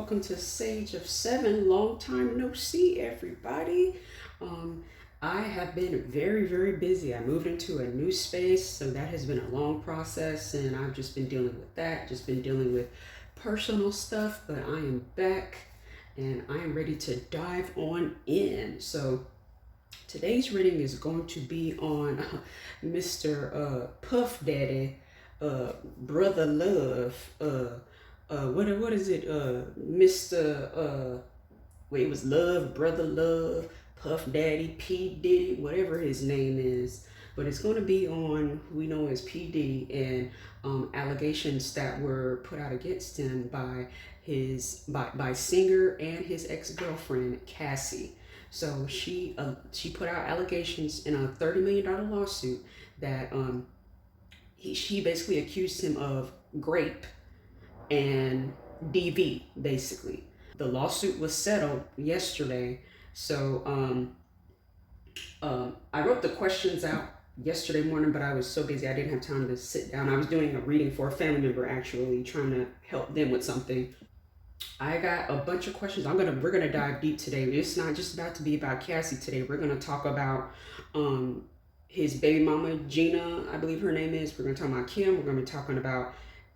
welcome to Sage of Seven. Long time no see, everybody. I have been very busy. I moved into a new space, so that has been a long process, and I've just been dealing with that, just been dealing with personal stuff, but I am back and I am ready to dive on in. So today's reading is going to be on Mr. Puff Daddy, Brother Love, what is it? Mr. Wait, it was Love, Brother Love, Puff Daddy, P Diddy, whatever his name is. But it's going to be on who we know as P Diddy and allegations that were put out against him by by singer and his ex-girlfriend Cassie. So she put out allegations in a $30 million lawsuit that she basically accused him of rape and DV, basically. The lawsuit was settled yesterday. So I wrote the questions out yesterday morning, but I was so busy I didn't have time to sit down. I was doing a reading for a family member, actually, trying to help them with something. I got a bunch of questions. We're gonna dive deep today. It's not just about to be about Cassie today. We're gonna talk about his baby mama Gina, I believe her name is. We're gonna talk about Kim. We're gonna be talking about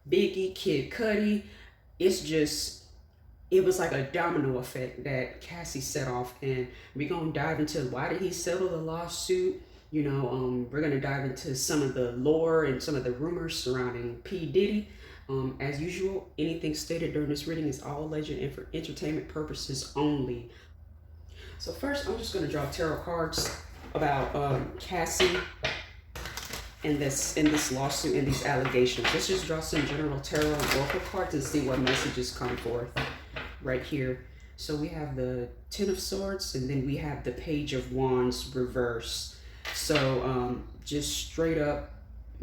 Biggie, Kid Cudi. It was like a domino effect that Cassie set off, and we're gonna dive into why did he settle the lawsuit. You know, we're gonna dive into some of the lore and some of the rumors surrounding P Diddy. As usual, anything stated during this reading is all alleged and for entertainment purposes only. So first, I'm just gonna draw tarot cards about Cassie in this lawsuit and these allegations. Let's just draw some general tarot and oracle cards and see what messages come forth right here. So we have the Ten of Swords, and then we have the Page of Wands reverse. So just straight up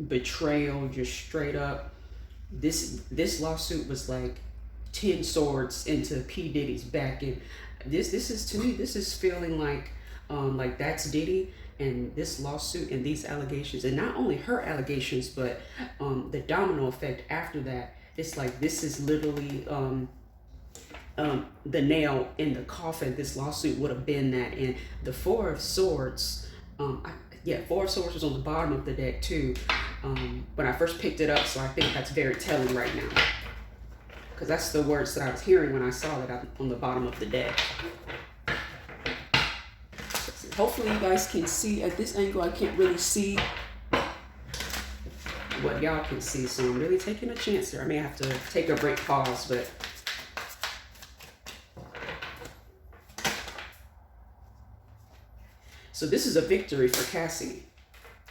betrayal, just straight up. This lawsuit was like 10 swords into P Diddy's back, and this is, to me, this is feeling like that's Diddy, and this lawsuit and these allegations, and not only her allegations, but the domino effect after that. It's like this is literally the nail in the coffin. This lawsuit would have been that. And the Four of Swords, Four of Swords was on the bottom of the deck too when I first picked it up, so I think that's very telling right now, because that's the words that I was hearing when I saw that on the bottom of the deck. Hopefully you guys can see. At this angle I can't really see what y'all can see, so I'm really taking a chance here. I may have to take a break, pause, but so this is a victory for Cassie.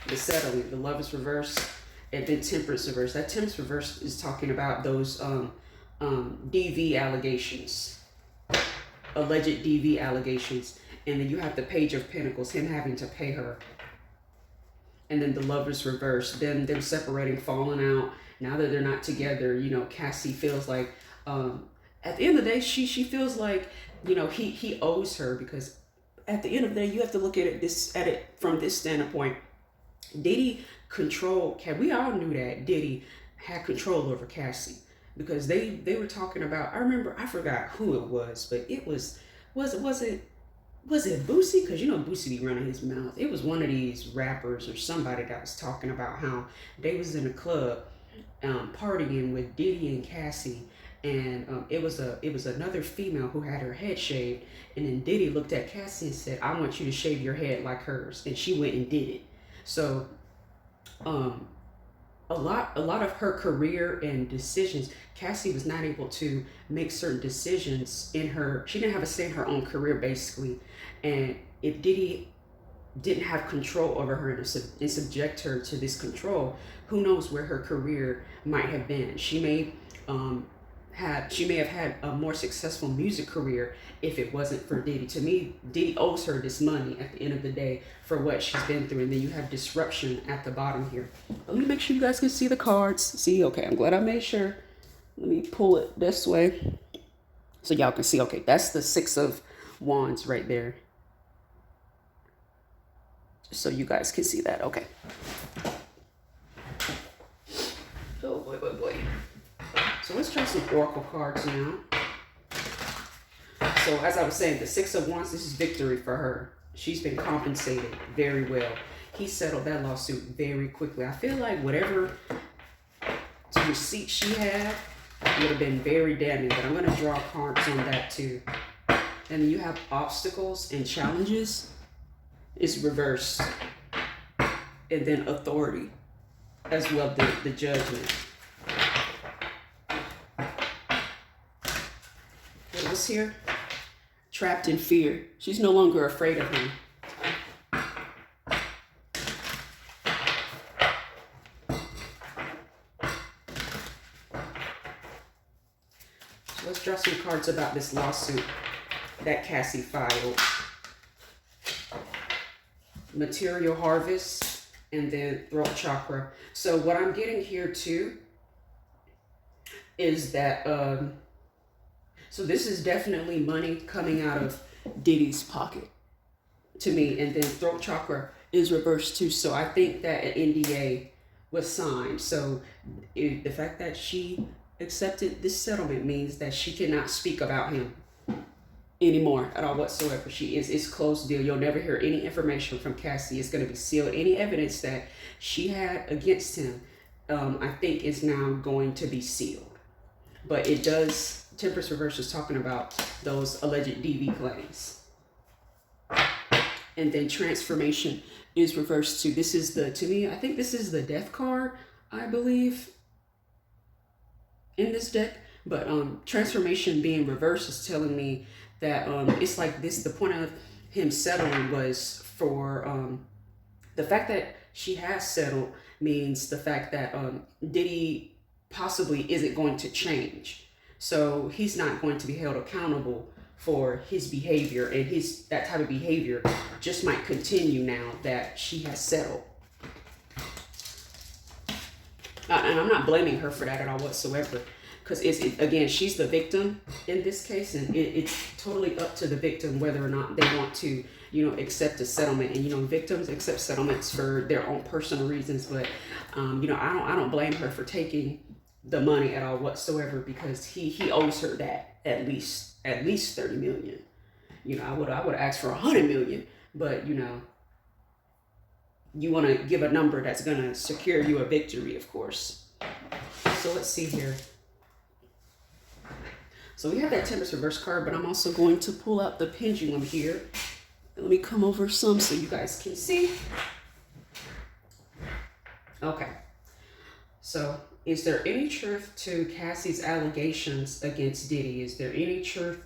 The settling, the Love is reversed, and then Temperance reverse. That Temperance reverse is talking about those DV allegations, alleged DV allegations. And then you have the Page of Pentacles, him having to pay her. And then the Lovers reverse, them separating, falling out. Now that they're not together, you know, Cassie feels like, at the end of the day, she feels like, you know, he owes her, because at the end of the day, you have to look at it from this standpoint. Diddy controlled, we all knew that Diddy had control over Cassie, because they were talking about, I forgot who it was, but it was it Boosie? Because you know Boosie be running his mouth. It was one of these rappers or somebody that was talking about how they was in a club partying with Diddy and Cassie, and it was another female who had her head shaved, and then Diddy looked at Cassie and said, "I want you to shave your head like hers," and she went and did it. So a lot of her career and decisions, Cassie was not able to make certain decisions she didn't have a say in her own career, basically. And if Diddy didn't have control over her and subject her to this control, who knows where her career might have been. She may have had a more successful music career if it wasn't for Diddy. To me, Diddy owes her this money at the end of the day for what she's been through. And then you have disruption at the bottom here. Let me make sure you guys can see the cards. See, okay, I'm glad I made sure. Let me pull it this way so y'all can see. Okay, that's the Six of Wands right there. Just so you guys can see that. Okay. Oh boy. So let's try some oracle cards now. So as I was saying, the Six of Wands, this is victory for her. She's been compensated very well. He settled that lawsuit very quickly. I feel like whatever receipt she had would have been very damning, but I'm going to draw cards on that too. And then you have obstacles and challenges is reversed. And then authority as well, the judgment. What else here? Trapped in fear. She's no longer afraid of him. So let's draw some cards about this lawsuit that Cassie filed. Material harvest and then throat chakra. So what I'm getting here too is that so this is definitely money coming out of Diddy's pocket to me, and then throat chakra is reversed too. So I think that an NDA was signed. So the fact that she accepted this settlement means that she cannot speak about him anymore at all whatsoever. It's closed deal. You'll never hear any information from Cassie. It's going to be sealed. Any evidence that she had against him, I think is now going to be sealed. But it does, Temperance Reverse is talking about those alleged DV claims. And then transformation is reversed too. This is to me, I think this is the death card, I believe, in this deck. But transformation being reversed is telling me that it's like this, the point of him settling was for the fact that she has settled means the fact that Diddy possibly isn't going to change. So he's not going to be held accountable for his behavior, and that type of behavior just might continue now that she has settled. And I'm not blaming her for that at all whatsoever. Because again, she's the victim in this case, and it's totally up to the victim whether or not they want to, accept a settlement. And victims accept settlements for their own personal reasons. But I don't blame her for taking the money at all whatsoever, because he owes her that at least 30 million. I would have asked for 100 million, but you want to give a number that's gonna secure you a victory, of course. So let's see here. So we have that Temperance Reverse card, but I'm also going to pull out the pendulum here. Let me come over some so you guys can see. Okay. So is there any truth to Cassie's allegations against Diddy? Is there any truth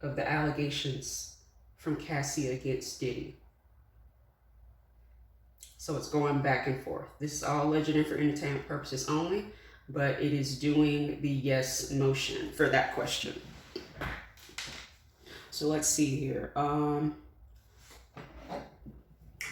of the allegations from Cassie against Diddy? So it's going back and forth. This is all alleged and for entertainment purposes only, but it is doing the yes motion for that question. So let's see here.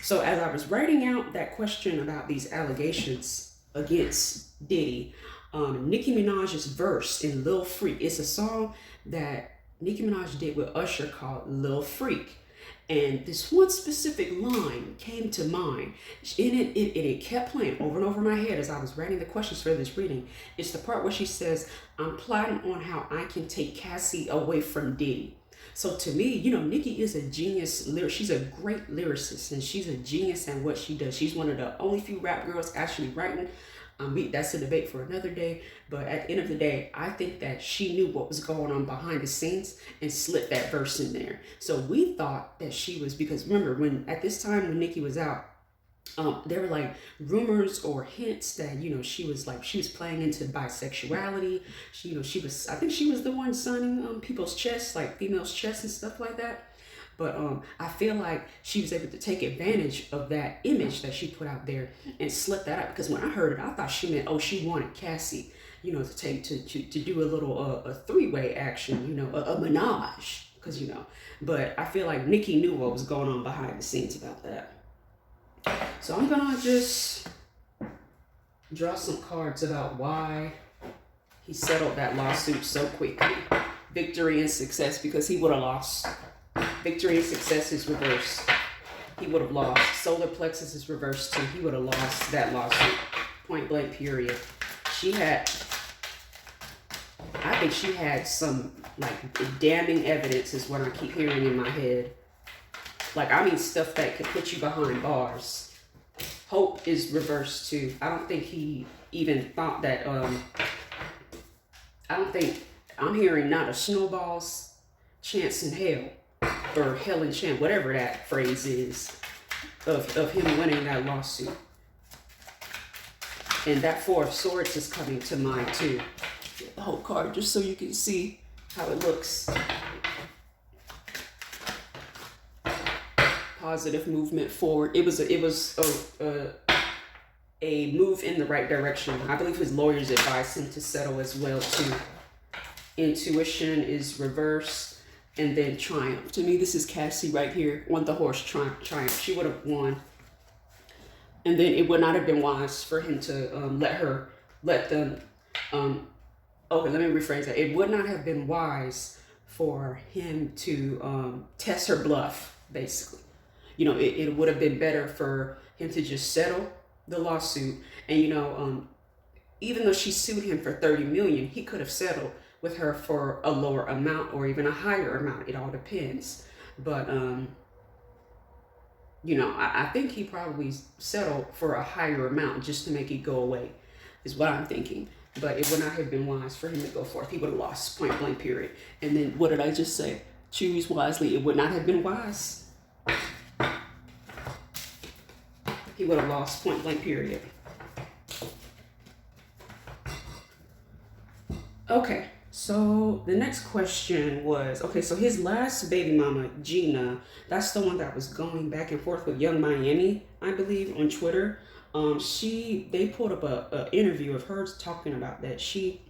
So as I was writing out that question about these allegations against Diddy, Nicki Minaj's verse in Lil Freak, it's a song that Nicki Minaj did with Usher called Lil Freak. And this one specific line came to mind, and it kept playing over and over in my head as I was writing the questions for this reading. It's the part where she says, "I'm plotting on how I can take Cassie away from Diddy." So to me, Nicki is a genius. She's a great lyricist, and she's a genius at what she does. She's one of the only few rap girls actually writing. That's a debate for another day. But at the end of the day, I think that she knew what was going on behind the scenes and slipped that verse in there. So we thought that she was, because remember at this time when Nicki was out, there were like rumors or hints that she was playing into bisexuality. I think she was the one signing people's chests, like females' chests and stuff like that. But I feel like she was able to take advantage of that image that she put out there and slip that up. Because when I heard it, I thought she meant, she wanted Cassie, to do a little a three-way action, a menage. Because but I feel like Nicki knew what was going on behind the scenes about that. So I'm gonna just draw some cards about why he settled that lawsuit so quickly. Victory and success, because he would have lost. Victory and success is reversed. He would have lost. Solar plexus is reversed too. He would have lost that lawsuit. Point blank period. I think she had some Like, damning evidence is what I keep hearing in my head. Like, I mean stuff that could put you behind bars. Hope is reversed too. I don't think he even thought that, I don't think, I'm hearing not a snowball's chance in hell, or hell in chance, whatever that phrase is, of him winning that lawsuit. And that Four of Swords is coming to mind too. Get the whole card just so you can see how it looks. Positive movement forward. It was a move in the right direction. I believe his lawyers advised him to settle as well too. Intuition is reversed, and then triumph. To me, this is Cassie right here on the horse. Triumph. She would have won, and then it would not have been wise for him to let them. Okay, let me rephrase that. It would not have been wise for him to test her bluff, basically. You know, it would have been better for him to just settle the lawsuit. And, you know, even though she sued him for $30 million, he could have settled with her for a lower amount or even a higher amount. It all depends. But, you know, I think he probably settled for a higher amount just to make it go away, is what I'm thinking. But it would not have been wise for him to go forth. He would have lost, point blank, period. And then what did I just say? Choose wisely. It would not have been wise. He would have lost, point blank, period. Okay, so the next question was, okay, so his last baby mama, Gina, that's the one that was going back and forth with Young Miami, I believe, on Twitter. They pulled up a interview of her talking about that she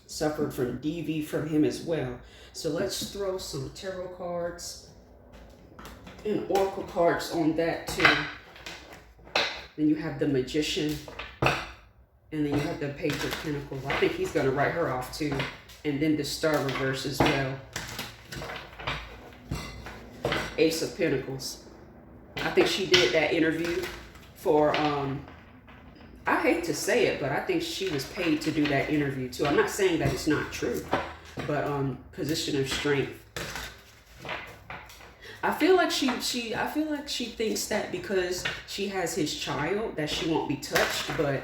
suffered from DV from him as well. So let's throw some tarot cards and oracle cards on that too. Then you have the Magician, and then you have the Page of Pentacles. I think he's going to write her off too. And then the Star reverse as well. Ace of Pentacles. I think she did that interview for, I hate to say it, but I think she was paid to do that interview too. I'm not saying that it's not true, but position of strength. I feel like she thinks that because she has his child that she won't be touched, but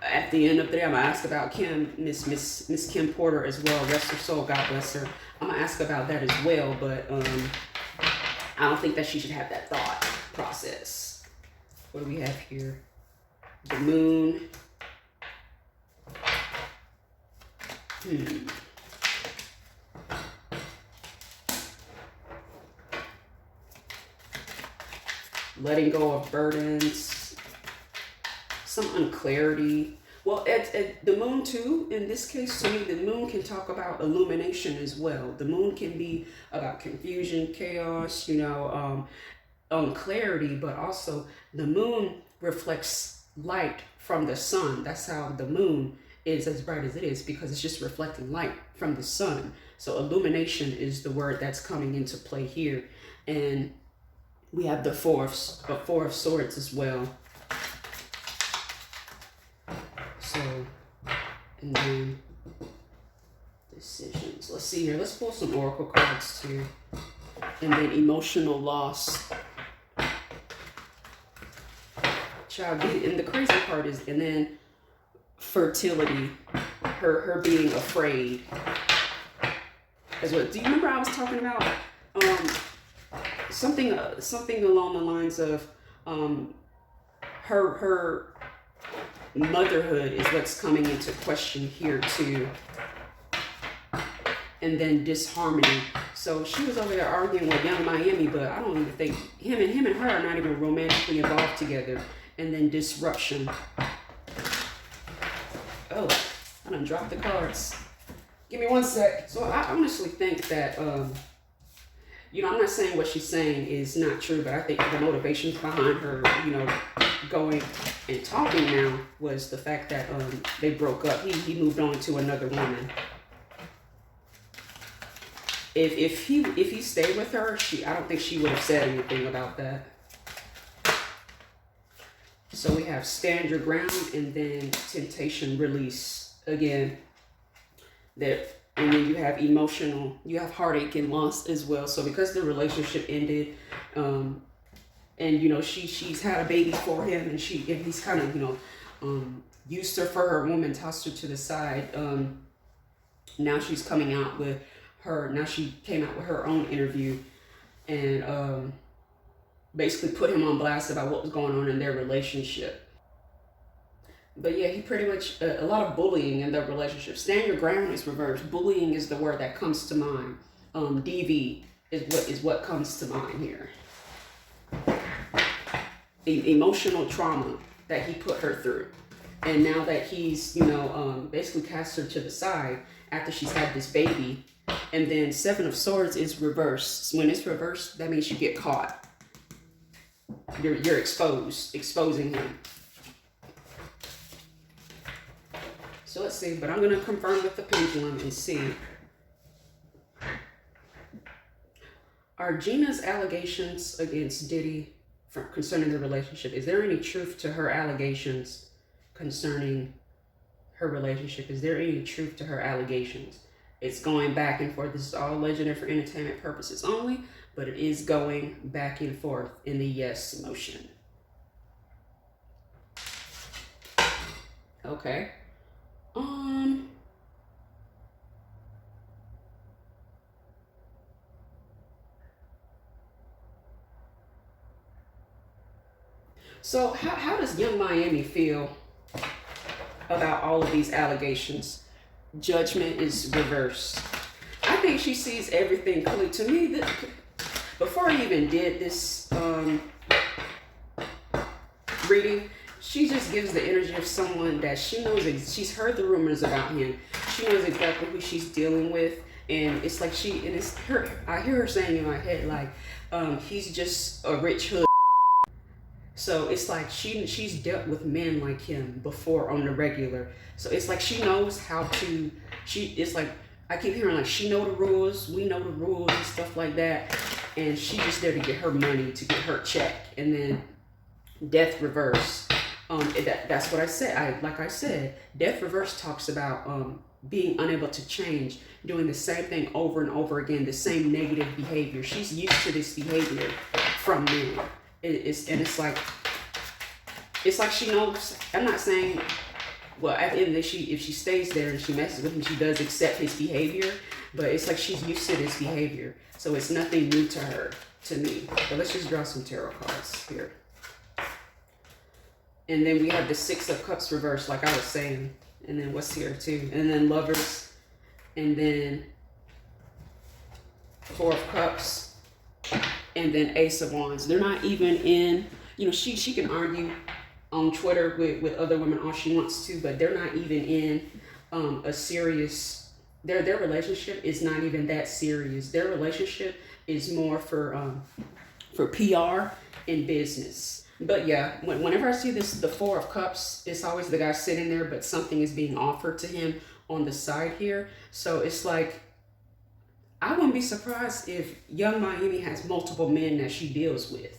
at the end of the day, I'm gonna ask about Kim, Miss Kim Porter as well. Rest her soul, God bless her. I'm gonna ask about that as well, but I don't think that she should have that thought process. What do we have here? The Moon. Letting go of burdens, some unclarity. Well, at the moon too, in this case, to me, the moon can talk about illumination as well. The moon can be about confusion, chaos, you know, unclarity, but also the moon reflects light from the sun. That's how the moon is as bright as it is, because it's just reflecting light from the sun. So illumination is the word that's coming into play here. And we have the Four of Swords as well. So, and then decisions. Let's see here. Let's pull some oracle cards too. And then emotional loss. Child, and the crazy part is, and then fertility. Her being afraid as well. Do you remember I was talking about something along the lines of her motherhood is what's coming into question here too, and then disharmony. So she was over there arguing with Young Miami, but I don't even think him and her are not even romantically involved together. And then disruption. Oh, I done dropped the cards. Give me one sec. So I honestly think that you know, I'm not saying what she's saying is not true, but I think the motivations behind her, you know, going and talking now was the fact that they broke up. He moved on to another woman. If he stayed with her, I don't think she would have said anything about that. So we have stand your ground and then temptation release. Again, that And then you have emotional, you have heartache and loss as well. So because the relationship ended, and she's had a baby for him, and he's kind of used her for her woman, tossed her to the side. Now she's coming out with her. Now she came out with her own interview, and basically put him on blast about what was going on in their relationship. But yeah, he pretty much a lot of bullying in their relationship. Stand your ground is reversed. Bullying is the word that comes to mind. DV is what comes to mind here. Emotional trauma that he put her through, and now that he's basically cast her to the side after she's had this baby, and then Seven of Swords is reversed. When it's reversed, that means you get caught. You're exposing him. So let's see, but I'm going to confirm with the pendulum and see. Are Gina's allegations against Diddy concerning the relationship, is there any truth to her allegations concerning her relationship? Is there any truth to her allegations? It's going back and forth. This is all legendary for entertainment purposes only, but it is going back and forth in the yes motion. Okay. So how does Young Miami feel about all of these allegations? Judgment is reversed. I think she sees everything clearly. To me, before I even did this reading, she just gives the energy of someone that she knows. She's heard the rumors about him. She knows exactly who she's dealing with, and it's like it's her. I hear her saying in my head like, he's just a rich hood. So it's like she's dealt with men like him before on the regular. So it's like she knows how to. It's like I keep hearing like she know the rules. We know the rules and stuff like that, and she just there to get her money, to get her check, and then death reverse. That's what I said. Like I said, death reverse talks about being unable to change, doing the same thing over and over again, the same negative behavior. She's used to this behavior from men. It's like she knows. I'm not saying. Well, at the end of the day, if she stays there and she messes with him, she does accept his behavior. But it's like she's used to this behavior, so it's nothing new to her, to me. But let's just draw some tarot cards here. And then we have the Six of Cups reversed, like I was saying. And then what's here too? And then Lovers. And then Four of Cups. And then Ace of Wands. They're not even in, she can argue on Twitter with other women all she wants to, but they're not even in a serious, their relationship is not even that serious. Their relationship is more for PR and business. But yeah, whenever I see the Four of Cups, it's always the guy sitting there, but something is being offered to him on the side here. So it's like, I wouldn't be surprised if Young Miami has multiple men that she deals with.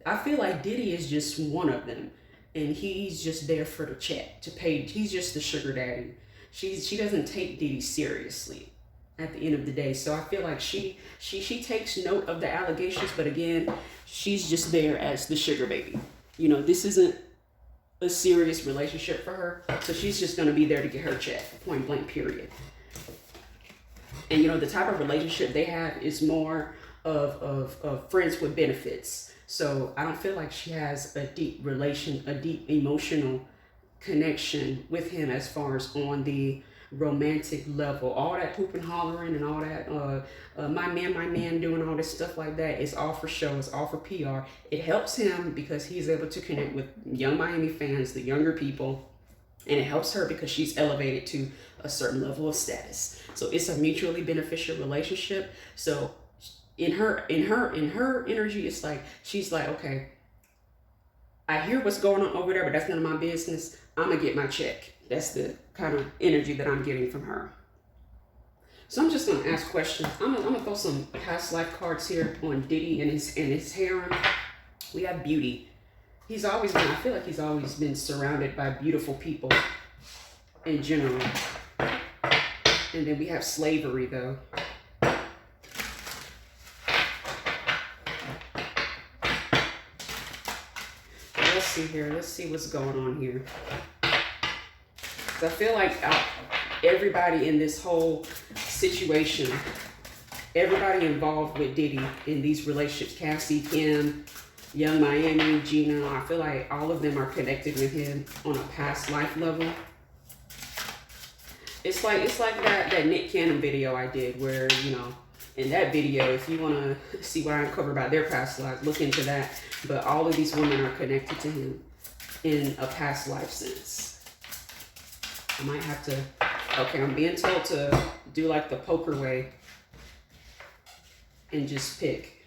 I feel like Diddy is just one of them, and he's just there for the check to pay. He's just the sugar daddy. She doesn't take Diddy seriously at the end of the day. So I feel like she takes note of the allegations, but again, she's just there as the sugar baby. This isn't a serious relationship for her, so she's just gonna be there to get her check, point blank, period. And the type of relationship they have is more of friends with benefits. So I don't feel like she has a deep emotional connection with him as far as on the romantic level. All that hoop and hollering and all that, my man doing all this stuff like that is all for show, it's all for PR. It helps him because he's able to connect with Young Miami fans, the younger people, and it helps her because she's elevated to a certain level of status. So it's a mutually beneficial relationship. So in her energy, it's like she's like, okay, I hear what's going on over there, but that's none of my business. I'm gonna get my check. That's the kind of energy that I'm getting from her. So I'm just gonna ask questions. I'm gonna throw some past life cards here on Diddy and his harem. We have beauty. I feel like he's always been surrounded by beautiful people in general. And then we have slavery, though. Let's see here. Let's see what's going on here. So I feel like everybody in this whole situation, everybody involved with Diddy in these relationships, Cassie, Kim, Young Miami, Gina, I feel like all of them are connected with him on a past life level. It's like that Nick Cannon video I did where, you know, in that video, if you want to see what I uncover about their past lives, look into that. But all of these women are connected to him in a past life sense. I might have to, okay, I'm being told to do like the poker way and just pick.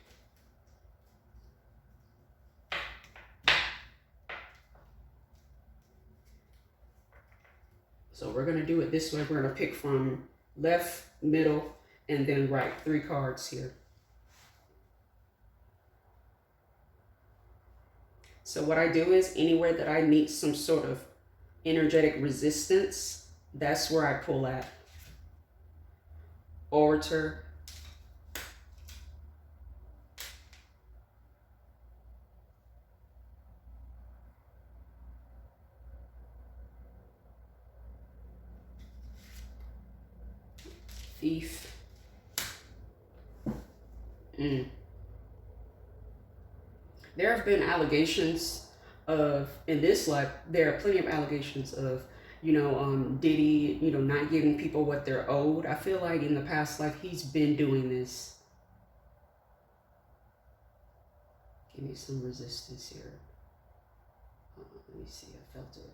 So we're going to do it this way. We're going to pick from left, middle, and then right. 3 cards here. So what I do is anywhere that I need some sort of energetic resistance, that's where I pull at. Orator. Thief. There have been allegations of, in this life, there are plenty of allegations of, you know, Diddy, you know, not giving people what they're owed. I feel like in the past life, he's been doing this. Give me some resistance here. Let me see, I felt it.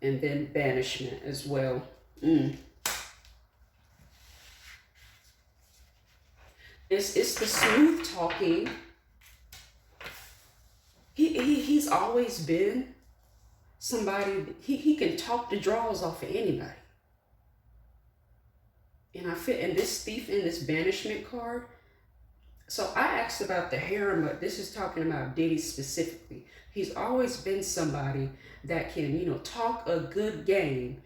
And then banishment as well. It's the smooth talking. He's always been somebody, he can talk the draws off of anybody. And I fit in this thief in this banishment card. So I asked about the harem, but this is talking about Diddy specifically. He's always been somebody that can, you know, talk a good game.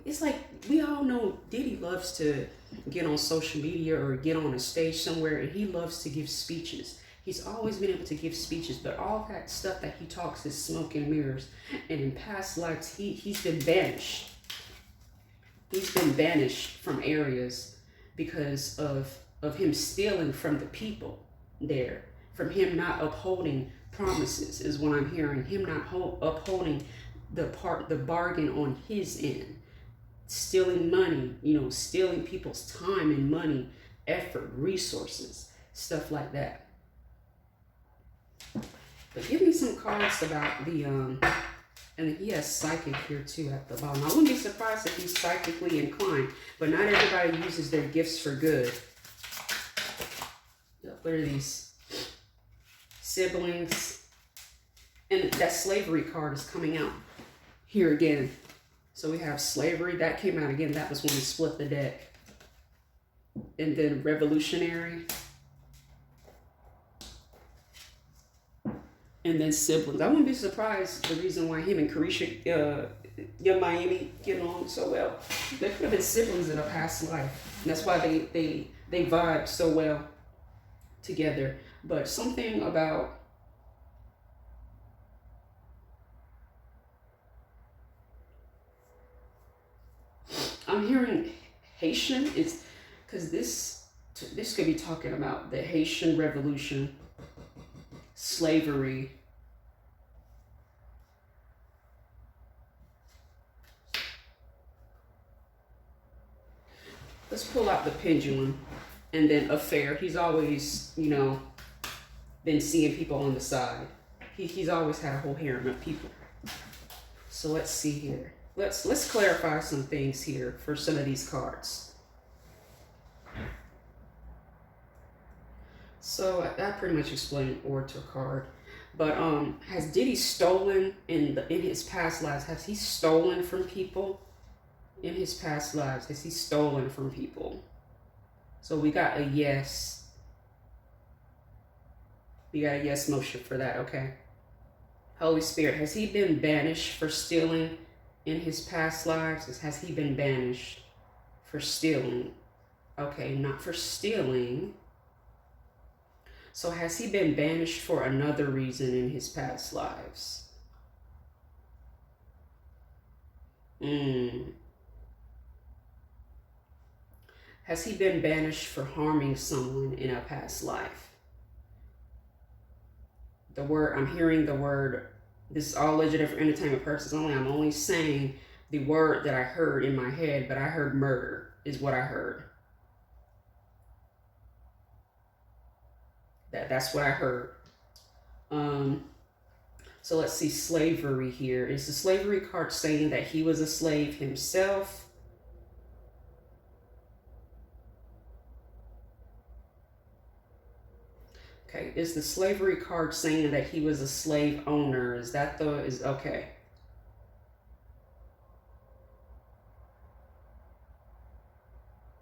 It's like, we all know Diddy loves to get on social media or get on a stage somewhere, and he loves to give speeches. He's always been able to give speeches, but all that stuff that he talks is smoke and mirrors. And in past lives, he's been banished. He's been banished from areas because of him stealing from the people there, from him not upholding promises is what I'm hearing, him not upholding the bargain on his end, stealing money, you know, stealing people's time and money, effort, resources, stuff like that. But give me some cards about the, and he has psychic here too at the bottom. I wouldn't be surprised if he's psychically inclined, but not everybody uses their gifts for good. What are these? Siblings. And that slavery card is coming out here again. So we have slavery. That came out again. That was when we split the deck. And then revolutionary. And then siblings. I wouldn't be surprised the reason why him and Carisha, Young Miami, get along so well. They could have been siblings in a past life. And that's why they vibe so well together. But something about I'm hearing Haitian is because this could be talking about the Haitian Revolution, slavery. Let's pull out the pendulum. And then affair. He's always, you know, been seeing people on the side. He's always had a whole harem of people. So let's see here. Let's clarify some things here for some of these cards. So I pretty much explained Orator card. But has Diddy stolen in his past lives? Has he stolen from people in his past lives? Has he stolen from people? So we got a yes. You got a yes motion for that, okay. Holy Spirit, has he been banished for stealing in his past lives? Has he been banished for stealing? Okay, not for stealing. So has he been banished for another reason in his past lives? Has he been banished for harming someone in a past life? The word, I'm hearing the word, this is all legitimate for entertainment purposes only. I'm only saying the word that I heard in my head, but I heard murder is what I heard. That's what I heard. So let's see, slavery here. Is the slavery card saying that he was a slave himself? Okay, is the slavery card saying that he was a slave owner? Is that okay.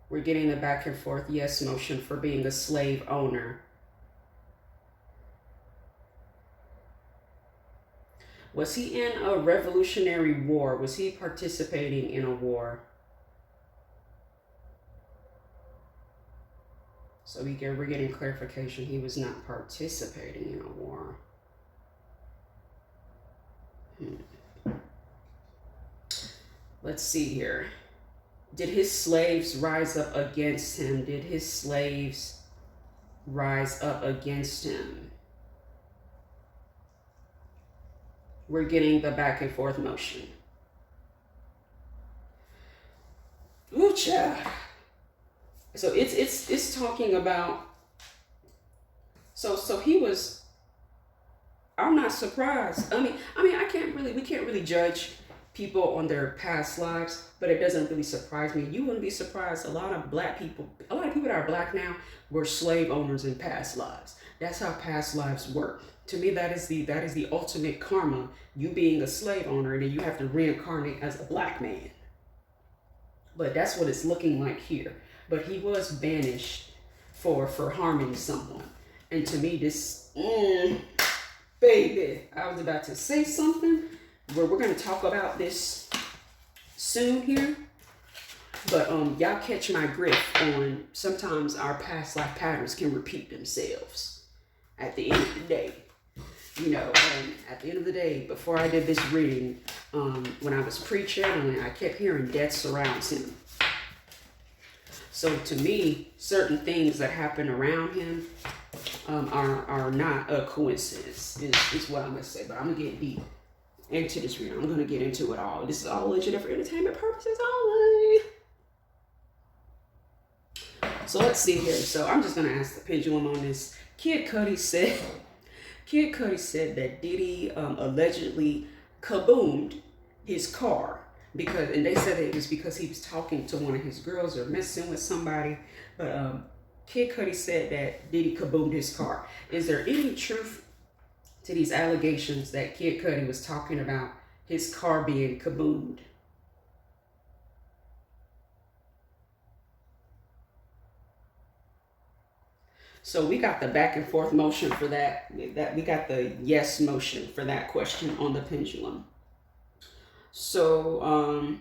We're getting the back and forth yes motion for being a slave owner. Was he in a revolutionary war? Was he participating in a war? So we're getting clarification. He was not participating in a war. Let's see here. Did his slaves rise up against him? Did his slaves rise up against him? We're getting the back and forth motion. Ooh, child. So it's talking about. So he was. I'm not surprised. I mean, we can't really judge people on their past lives, but it doesn't really surprise me. You wouldn't be surprised. A lot of people that are black now were slave owners in past lives. That's how past lives work. To me, that is the ultimate karma. You being a slave owner, and then you have to reincarnate as a black man. But that's what it's looking like here. But he was banished for harming someone. And to me, this, baby, I was about to say something where we're going to talk about this soon here. But y'all catch my drift on sometimes our past life patterns can repeat themselves at the end of the day. You know, at the end of the day, before I did this reading, when I was pre-channeling, I kept hearing death surrounds him. So to me, certain things that happen around him are not a coincidence, is what I'm going to say. But I'm going to get deep into this reading. I'm going to get into it all. This is all legit for entertainment purposes only. So let's see here. So I'm just going to ask the pendulum on this. Kid Cudi said that Diddy allegedly kaboomed his car and they said it was because he was talking to one of his girls or messing with somebody. But Kid Cudi said that Diddy kaboomed his car. Is there any truth to these allegations that Kid Cudi was talking about his car being kaboomed? So we got the back and forth motion for that. We got the yes motion for that question on the pendulum. So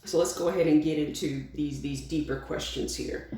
so let's go ahead and get into these deeper questions here.